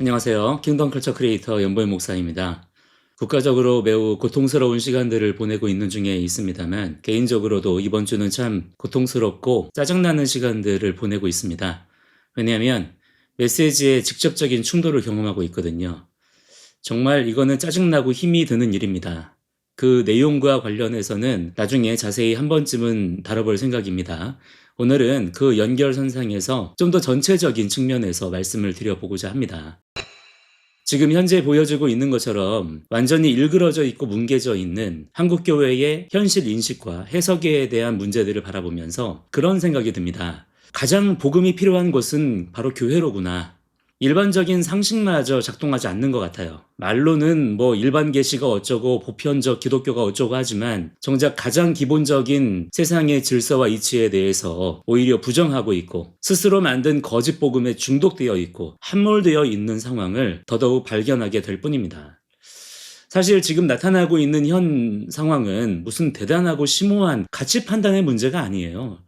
안녕하세요. 킹덤 컬처 크리에이터 연보현 목사입니다. 국가적으로 매우 고통스러운 시간들을 보내고 있는 중에 있습니다만 개인적으로도 이번 주는 참 고통스럽고 짜증나는 시간들을 보내고 있습니다. 왜냐하면 메시지에 직접적인 충돌을 경험하고 있거든요. 정말 이거는 짜증나고 힘이 드는 일입니다. 그 내용과 관련해서는 나중에 자세히 한 번쯤은 다뤄볼 생각입니다. 오늘은 그 연결선상에서 좀 더 전체적인 측면에서 말씀을 드려보고자 합니다. 지금 현재 보여지고 있는 것처럼 완전히 일그러져 있고 뭉개져 있는 한국교회의 현실 인식과 해석에 대한 문제들을 바라보면서 그런 생각이 듭니다. 가장 복음이 필요한 곳은 바로 교회로구나. 일반적인 상식마저 작동하지 않는 것 같아요. 말로는 일반 계시가 어쩌고 보편적 기독교가 어쩌고 하지만 정작 가장 기본적인 세상의 질서와 이치에 대해서 오히려 부정하고 있고 스스로 만든 거짓 복음에 중독되어 있고 함몰되어 있는 상황을 더더욱 발견하게 될 뿐입니다. 사실 지금 나타나고 있는 현 상황은 무슨 대단하고 심오한 가치 판단의 문제가 아니에요.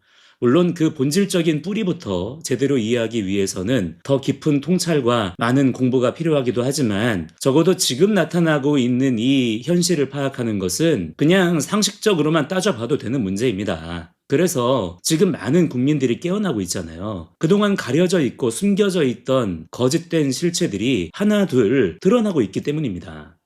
물론 그 본질적인 뿌리부터 제대로 이해하기 위해서는 더 깊은 통찰과 많은 공부가 필요하기도 하지만 적어도 지금 나타나고 있는 이 현실을 파악하는 것은 그냥 상식적으로만 따져봐도 되는 문제입니다. 그래서 지금 많은 국민들이 깨어나고 있잖아요. 그동안 가려져 있고 숨겨져 있던 거짓된 실체들이 하나 둘 드러나고 있기 때문입니다.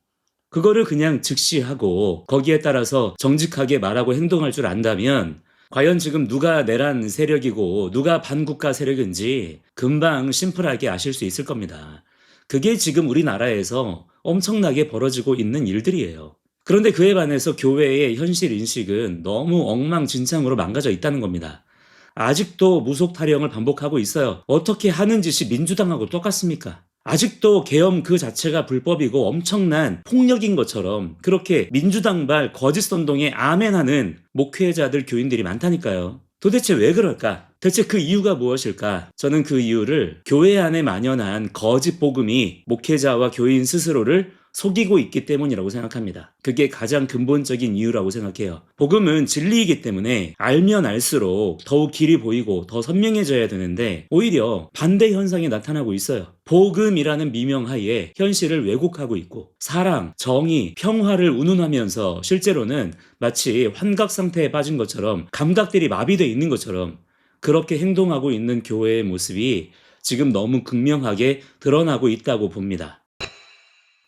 그거를 그냥 직시하고 거기에 따라서 정직하게 말하고 행동할 줄 안다면 과연 지금 누가 내란 세력이고 누가 반국가 세력인지 금방 심플하게 아실 수 있을 겁니다. 그게 지금 우리나라에서 엄청나게 벌어지고 있는 일들이에요. 그런데 그에 반해서 교회의 현실 인식은 너무 엉망진창으로 망가져 있다는 겁니다. 아직도 무속 타령을 반복하고 있어요. 어떻게 하는 짓이 민주당하고 똑같습니까? 아직도 계엄 그 자체가 불법이고 엄청난 폭력인 것처럼 그렇게 민주당발 거짓 선동에 아멘하는 목회자들 교인들이 많다니까요. 도대체 왜 그럴까? 대체 그 이유가 무엇일까? 저는 그 이유를 교회 안에 만연한 거짓 복음이 목회자와 교인 스스로를 속이고 있기 때문이라고 생각합니다. 그게 가장 근본적인 이유라고 생각해요. 복음은 진리이기 때문에 알면 알수록 더욱 길이 보이고 더 선명해져야 되는데 오히려 반대 현상이 나타나고 있어요. 복음이라는 미명하에 현실을 왜곡하고 있고 사랑, 정의, 평화를 운운하면서 실제로는 마치 환각 상태에 빠진 것처럼 감각들이 마비되어 있는 것처럼 그렇게 행동하고 있는 교회의 모습이 지금 너무 극명하게 드러나고 있다고 봅니다.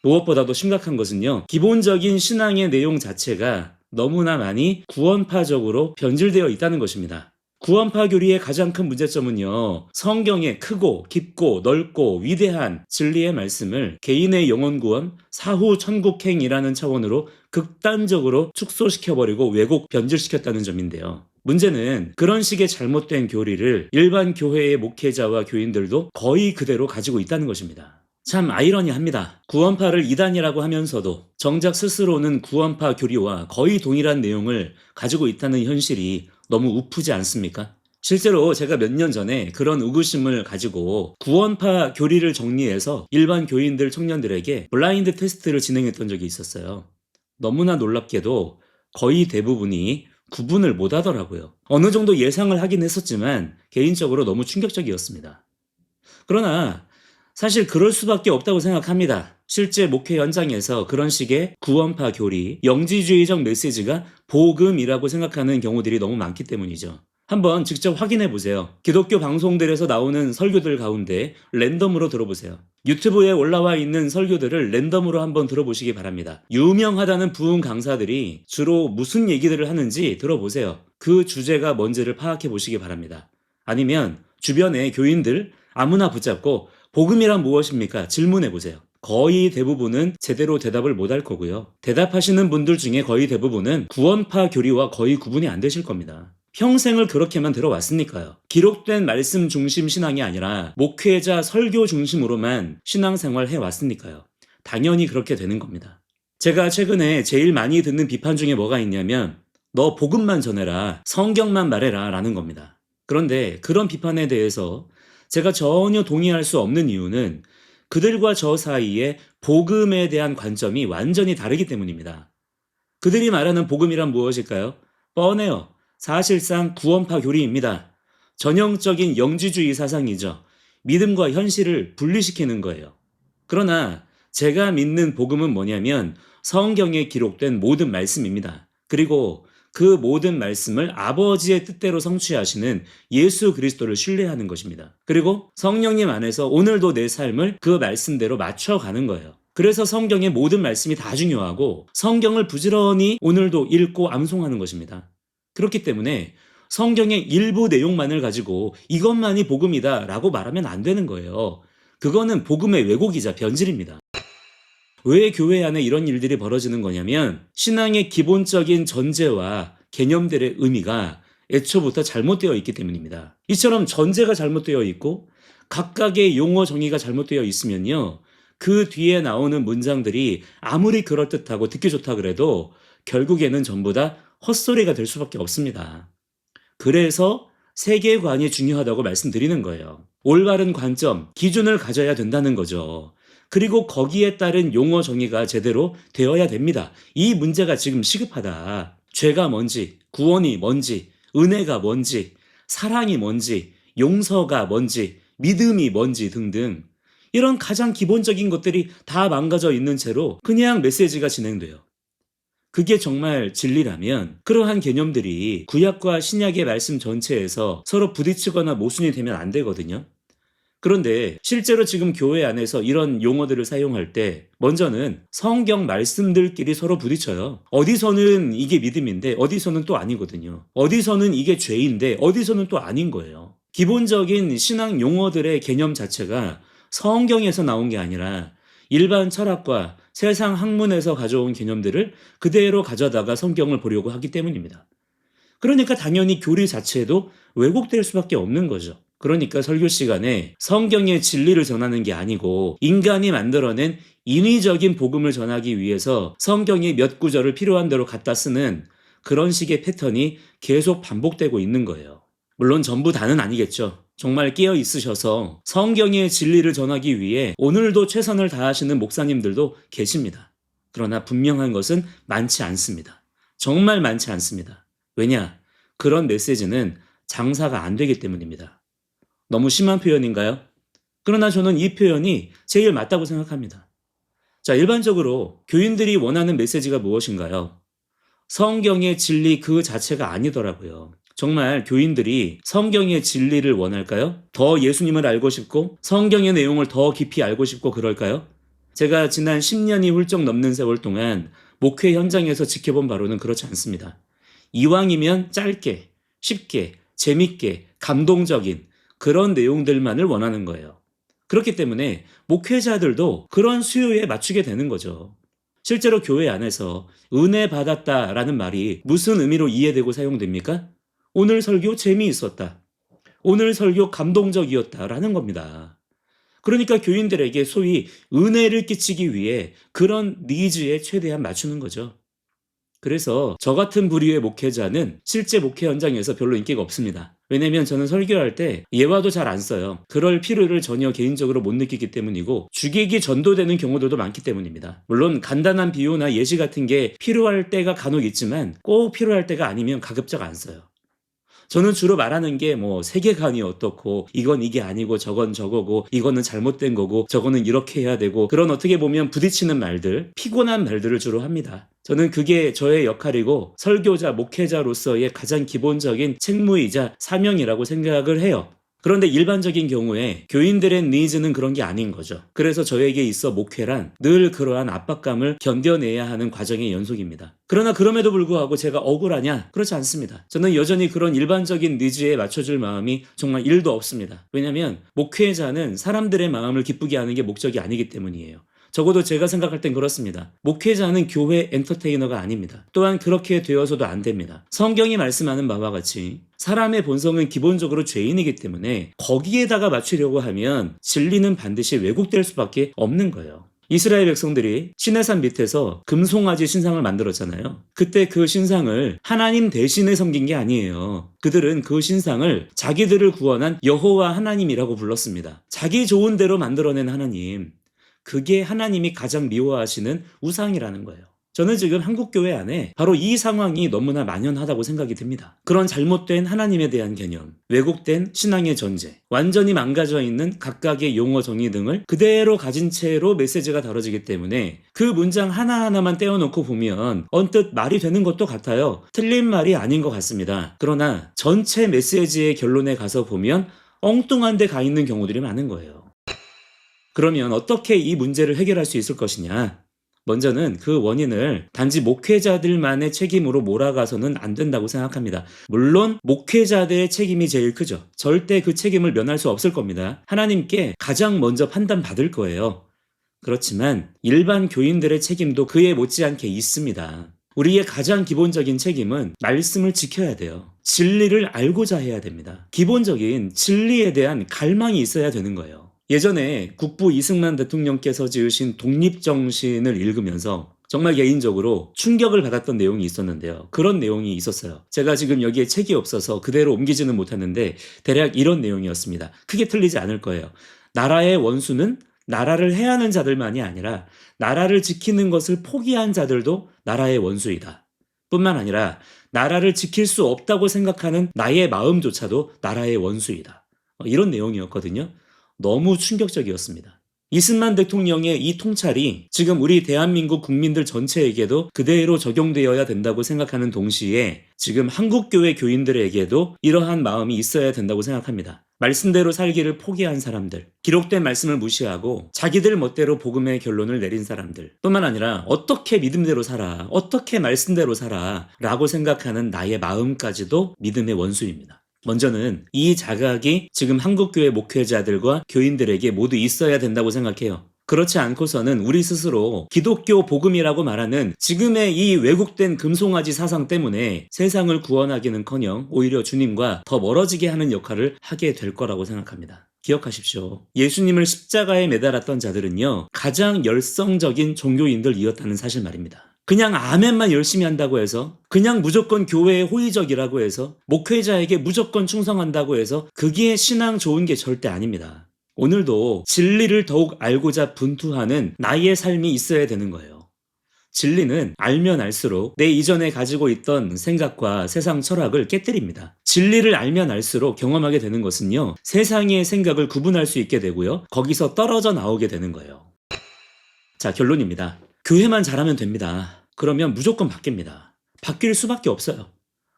무엇보다도 심각한 것은요, 기본적인 신앙의 내용 자체가 너무나 많이 구원파적으로 변질되어 있다는 것입니다. 구원파 교리의 가장 큰 문제점은요, 성경의 크고 깊고 넓고 위대한 진리의 말씀을 개인의 영혼 구원, 사후 천국행이라는 차원으로 극단적으로 축소시켜버리고 왜곡 변질시켰다는 점인데요. 문제는 그런 식의 잘못된 교리를 일반 교회의 목회자와 교인들도 거의 그대로 가지고 있다는 것입니다. 참 아이러니합니다. 구원파를 이단이라고 하면서도 정작 스스로는 구원파 교리와 거의 동일한 내용을 가지고 있다는 현실이 너무 우프지 않습니까? 실제로 제가 몇 년 전에 그런 의구심을 가지고 구원파 교리를 정리해서 일반 교인들 청년들에게 블라인드 테스트를 진행했던 적이 있었어요. 너무나 놀랍게도 거의 대부분이 구분을 못 하더라고요. 어느 정도 예상을 하긴 했었지만 개인적으로 너무 충격적이었습니다. 그러나 사실 그럴 수밖에 없다고 생각합니다. 실제 목회 현장에서 그런 식의 구원파 교리, 영지주의적 메시지가 복음이라고 생각하는 경우들이 너무 많기 때문이죠. 한번 직접 확인해 보세요. 기독교 방송들에서 나오는 설교들 가운데 랜덤으로 들어보세요. 유튜브에 올라와 있는 설교들을 랜덤으로 한번 들어보시기 바랍니다. 유명하다는 부흥 강사들이 주로 무슨 얘기들을 하는지 들어보세요. 그 주제가 뭔지를 파악해 보시기 바랍니다. 아니면 주변의 교인들 아무나 붙잡고 복음이란 무엇입니까? 질문해 보세요. 거의 대부분은 제대로 대답을 못할 거고요. 대답하시는 분들 중에 거의 대부분은 구원파 교리와 거의 구분이 안 되실 겁니다. 평생을 그렇게만 들어왔으니까요. 기록된 말씀 중심 신앙이 아니라 목회자 설교 중심으로만 신앙생활 해왔으니까요. 당연히 그렇게 되는 겁니다. 제가 최근에 제일 많이 듣는 비판 중에 뭐가 있냐면 너 복음만 전해라, 성경만 말해라 라는 겁니다. 그런데 그런 비판에 대해서 제가 전혀 동의할 수 없는 이유는 그들과 저 사이에 복음에 대한 관점이 완전히 다르기 때문입니다. 그들이 말하는 복음이란 무엇일까요? 뻔해요. 사실상 구원파 교리입니다. 전형적인 영지주의 사상이죠. 믿음과 현실을 분리시키는 거예요. 그러나 제가 믿는 복음은 뭐냐면 성경에 기록된 모든 말씀입니다. 그리고 그 모든 말씀을 아버지의 뜻대로 성취하시는 예수 그리스도를 신뢰하는 것입니다. 그리고 성령님 안에서 오늘도 내 삶을 그 말씀대로 맞춰가는 거예요. 그래서 성경의 모든 말씀이 다 중요하고 성경을 부지런히 오늘도 읽고 암송하는 것입니다. 그렇기 때문에 성경의 일부 내용만을 가지고 이것만이 복음이다 라고 말하면 안 되는 거예요. 그거는 복음의 왜곡이자 변질입니다. 왜 교회 안에 이런 일들이 벌어지는 거냐면 신앙의 기본적인 전제와 개념들의 의미가 애초부터 잘못되어 있기 때문입니다. 이처럼 전제가 잘못되어 있고 각각의 용어 정의가 잘못되어 있으면요. 그 뒤에 나오는 문장들이 아무리 그럴듯하고 듣기 좋다 그래도 결국에는 전부 다 헛소리가 될 수밖에 없습니다. 그래서 세계관이 중요하다고 말씀드리는 거예요. 올바른 관점, 기준을 가져야 된다는 거죠. 그리고 거기에 따른 용어 정의가 제대로 되어야 됩니다. 이 문제가 지금 시급하다. 죄가 뭔지, 구원이 뭔지, 은혜가 뭔지, 사랑이 뭔지, 용서가 뭔지, 믿음이 뭔지 등등 이런 가장 기본적인 것들이 다 망가져 있는 채로 그냥 메시지가 진행돼요. 그게 정말 진리라면 그러한 개념들이 구약과 신약의 말씀 전체에서 서로 부딪히거나 모순이 되면 안 되거든요. 그런데 실제로 지금 교회 안에서 이런 용어들을 사용할 때 먼저는 성경 말씀들끼리 서로 부딪혀요. 어디서는 이게 믿음인데 어디서는 또 아니거든요. 어디서는 이게 죄인데 어디서는 또 아닌 거예요. 기본적인 신앙 용어들의 개념 자체가 성경에서 나온 게 아니라 일반 철학과 세상 학문에서 가져온 개념들을 그대로 가져다가 성경을 보려고 하기 때문입니다. 그러니까 당연히 교리 자체도 왜곡될 수밖에 없는 거죠. 그러니까 설교 시간에 성경의 진리를 전하는 게 아니고 인간이 만들어낸 인위적인 복음을 전하기 위해서 성경의 몇 구절을 필요한 대로 갖다 쓰는 그런 식의 패턴이 계속 반복되고 있는 거예요. 물론 전부 다는 아니겠죠. 정말 깨어 있으셔서 성경의 진리를 전하기 위해 오늘도 최선을 다하시는 목사님들도 계십니다. 그러나 분명한 것은 많지 않습니다. 정말 많지 않습니다. 왜냐? 그런 메시지는 장사가 안 되기 때문입니다. 너무 심한 표현인가요? 그러나 저는 이 표현이 제일 맞다고 생각합니다. 자, 일반적으로 교인들이 원하는 메시지가 무엇인가요? 성경의 진리 그 자체가 아니더라고요. 정말 교인들이 성경의 진리를 원할까요? 더 예수님을 알고 싶고 성경의 내용을 더 깊이 알고 싶고 그럴까요? 제가 지난 10년이 훌쩍 넘는 세월 동안 목회 현장에서 지켜본 바로는 그렇지 않습니다. 이왕이면 짧게, 쉽게, 재밌게, 감동적인 그런 내용들만을 원하는 거예요. 그렇기 때문에 목회자들도 그런 수요에 맞추게 되는 거죠. 실제로 교회 안에서 은혜 받았다라는 말이 무슨 의미로 이해되고 사용됩니까? 오늘 설교 재미있었다. 오늘 설교 감동적이었다라는 겁니다. 그러니까 교인들에게 소위 은혜를 끼치기 위해 그런 니즈에 최대한 맞추는 거죠. 그래서 저 같은 부류의 목회자는 실제 목회 현장에서 별로 인기가 없습니다. 왜냐면 저는 설교할 때 예화도 잘 안 써요. 그럴 필요를 전혀 개인적으로 못 느끼기 때문이고 주객이 전도되는 경우들도 많기 때문입니다. 물론 간단한 비유나 예시 같은 게 필요할 때가 간혹 있지만 꼭 필요할 때가 아니면 가급적 안 써요. 저는 주로 말하는 게 세계관이 어떻고 이건 이게 아니고 저건 저거고 이거는 잘못된 거고 저거는 이렇게 해야 되고 그런 어떻게 보면 부딪히는 말들, 피곤한 말들을 주로 합니다. 저는 그게 저의 역할이고 설교자, 목회자로서의 가장 기본적인 책무이자 사명이라고 생각을 해요. 그런데 일반적인 경우에 교인들의 니즈는 그런 게 아닌 거죠. 그래서 저에게 있어 목회란 늘 그러한 압박감을 견뎌내야 하는 과정의 연속입니다. 그러나 그럼에도 불구하고 제가 억울하냐? 그렇지 않습니다. 저는 여전히 그런 일반적인 니즈에 맞춰줄 마음이 정말 1도 없습니다. 왜냐하면 목회자는 사람들의 마음을 기쁘게 하는 게 목적이 아니기 때문이에요. 적어도 제가 생각할 땐 그렇습니다. 목회자는 교회 엔터테이너가 아닙니다. 또한 그렇게 되어서도 안 됩니다. 성경이 말씀하는 바와 같이 사람의 본성은 기본적으로 죄인이기 때문에 거기에다가 맞추려고 하면 진리는 반드시 왜곡될 수밖에 없는 거예요. 이스라엘 백성들이 시내산 밑에서 금송아지 신상을 만들었잖아요. 그때 그 신상을 하나님 대신에 섬긴 게 아니에요. 그들은 그 신상을 자기들을 구원한 여호와 하나님이라고 불렀습니다. 자기 좋은 대로 만들어낸 하나님. 그게 하나님이 가장 미워하시는 우상이라는 거예요. 저는 지금 한국교회 안에 바로 이 상황이 너무나 만연하다고 생각이 듭니다. 그런 잘못된 하나님에 대한 개념, 왜곡된 신앙의 전제, 완전히 망가져 있는 각각의 용어 정의 등을 그대로 가진 채로 메시지가 다뤄지기 때문에 그 문장 하나하나만 떼어놓고 보면 언뜻 말이 되는 것도 같아요. 틀린 말이 아닌 것 같습니다. 그러나 전체 메시지의 결론에 가서 보면 엉뚱한 데 가 있는 경우들이 많은 거예요. 그러면 어떻게 이 문제를 해결할 수 있을 것이냐? 먼저는 그 원인을 단지 목회자들만의 책임으로 몰아가서는 안 된다고 생각합니다. 물론 목회자들의 책임이 제일 크죠. 절대 그 책임을 면할 수 없을 겁니다. 하나님께 가장 먼저 판단받을 거예요. 그렇지만 일반 교인들의 책임도 그에 못지않게 있습니다. 우리의 가장 기본적인 책임은 말씀을 지켜야 돼요. 진리를 알고자 해야 됩니다. 기본적인 진리에 대한 갈망이 있어야 되는 거예요. 예전에 국부 이승만 대통령께서 지으신 독립정신을 읽으면서 정말 개인적으로 충격을 받았던 내용이 있었는데요. 그런 내용이 있었어요. 제가 지금 여기에 책이 없어서 그대로 옮기지는 못하는데 대략 이런 내용이었습니다. 크게 틀리지 않을 거예요. 나라의 원수는 나라를 해하는 자들만이 아니라 나라를 지키는 것을 포기한 자들도 나라의 원수이다. 뿐만 아니라 나라를 지킬 수 없다고 생각하는 나의 마음조차도 나라의 원수이다. 이런 내용이었거든요. 너무 충격적이었습니다. 이승만 대통령의 이 통찰이 지금 우리 대한민국 국민들 전체에게도 그대로 적용되어야 된다고 생각하는 동시에 지금 한국교회 교인들에게도 이러한 마음이 있어야 된다고 생각합니다. 말씀대로 살기를 포기한 사람들, 기록된 말씀을 무시하고 자기들 멋대로 복음의 결론을 내린 사람들 뿐만 아니라 어떻게 믿음대로 살아, 어떻게 말씀대로 살아 라고 생각하는 나의 마음까지도 믿음의 원수입니다. 먼저는 이 자각이 지금 한국교회 목회자들과 교인들에게 모두 있어야 된다고 생각해요. 그렇지 않고서는 우리 스스로 기독교 복음이라고 말하는 지금의 이 왜곡된 금송아지 사상 때문에 세상을 구원하기는커녕 오히려 주님과 더 멀어지게 하는 역할을 하게 될 거라고 생각합니다. 기억하십시오. 예수님을 십자가에 매달았던 자들은요, 가장 열성적인 종교인들이었다는 사실 말입니다. 그냥 아멘만 열심히 한다고 해서, 그냥 무조건 교회에 호의적이라고 해서, 목회자에게 무조건 충성한다고 해서 그게 신앙 좋은 게 절대 아닙니다. 오늘도 진리를 더욱 알고자 분투하는 나의 삶이 있어야 되는 거예요. 진리는 알면 알수록 내 이전에 가지고 있던 생각과 세상 철학을 깨뜨립니다. 진리를 알면 알수록 경험하게 되는 것은요, 세상의 생각을 구분할 수 있게 되고요, 거기서 떨어져 나오게 되는 거예요. 자, 결론입니다. 교회만 잘하면 됩니다. 그러면 무조건 바뀝니다. 바뀔 수밖에 없어요.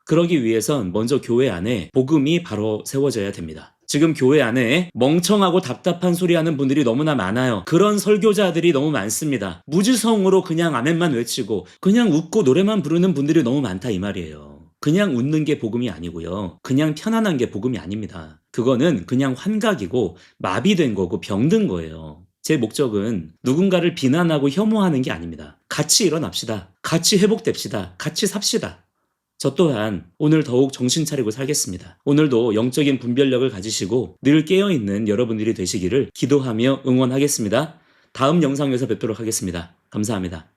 그러기 위해선 먼저 교회 안에 복음이 바로 세워져야 됩니다. 지금 교회 안에 멍청하고 답답한 소리 하는 분들이 너무나 많아요. 그런 설교자들이 너무 많습니다. 무지성으로 그냥 아멘만 외치고 그냥 웃고 노래만 부르는 분들이 너무 많다 이 말이에요. 그냥 웃는 게 복음이 아니고요. 그냥 편안한 게 복음이 아닙니다. 그거는 그냥 환각이고 마비된 거고 병든 거예요. 제 목적은 누군가를 비난하고 혐오하는 게 아닙니다. 같이 일어납시다. 같이 회복됩시다. 같이 삽시다. 저 또한 오늘 더욱 정신 차리고 살겠습니다. 오늘도 영적인 분별력을 가지시고 늘 깨어있는 여러분들이 되시기를 기도하며 응원하겠습니다. 다음 영상에서 뵙도록 하겠습니다. 감사합니다.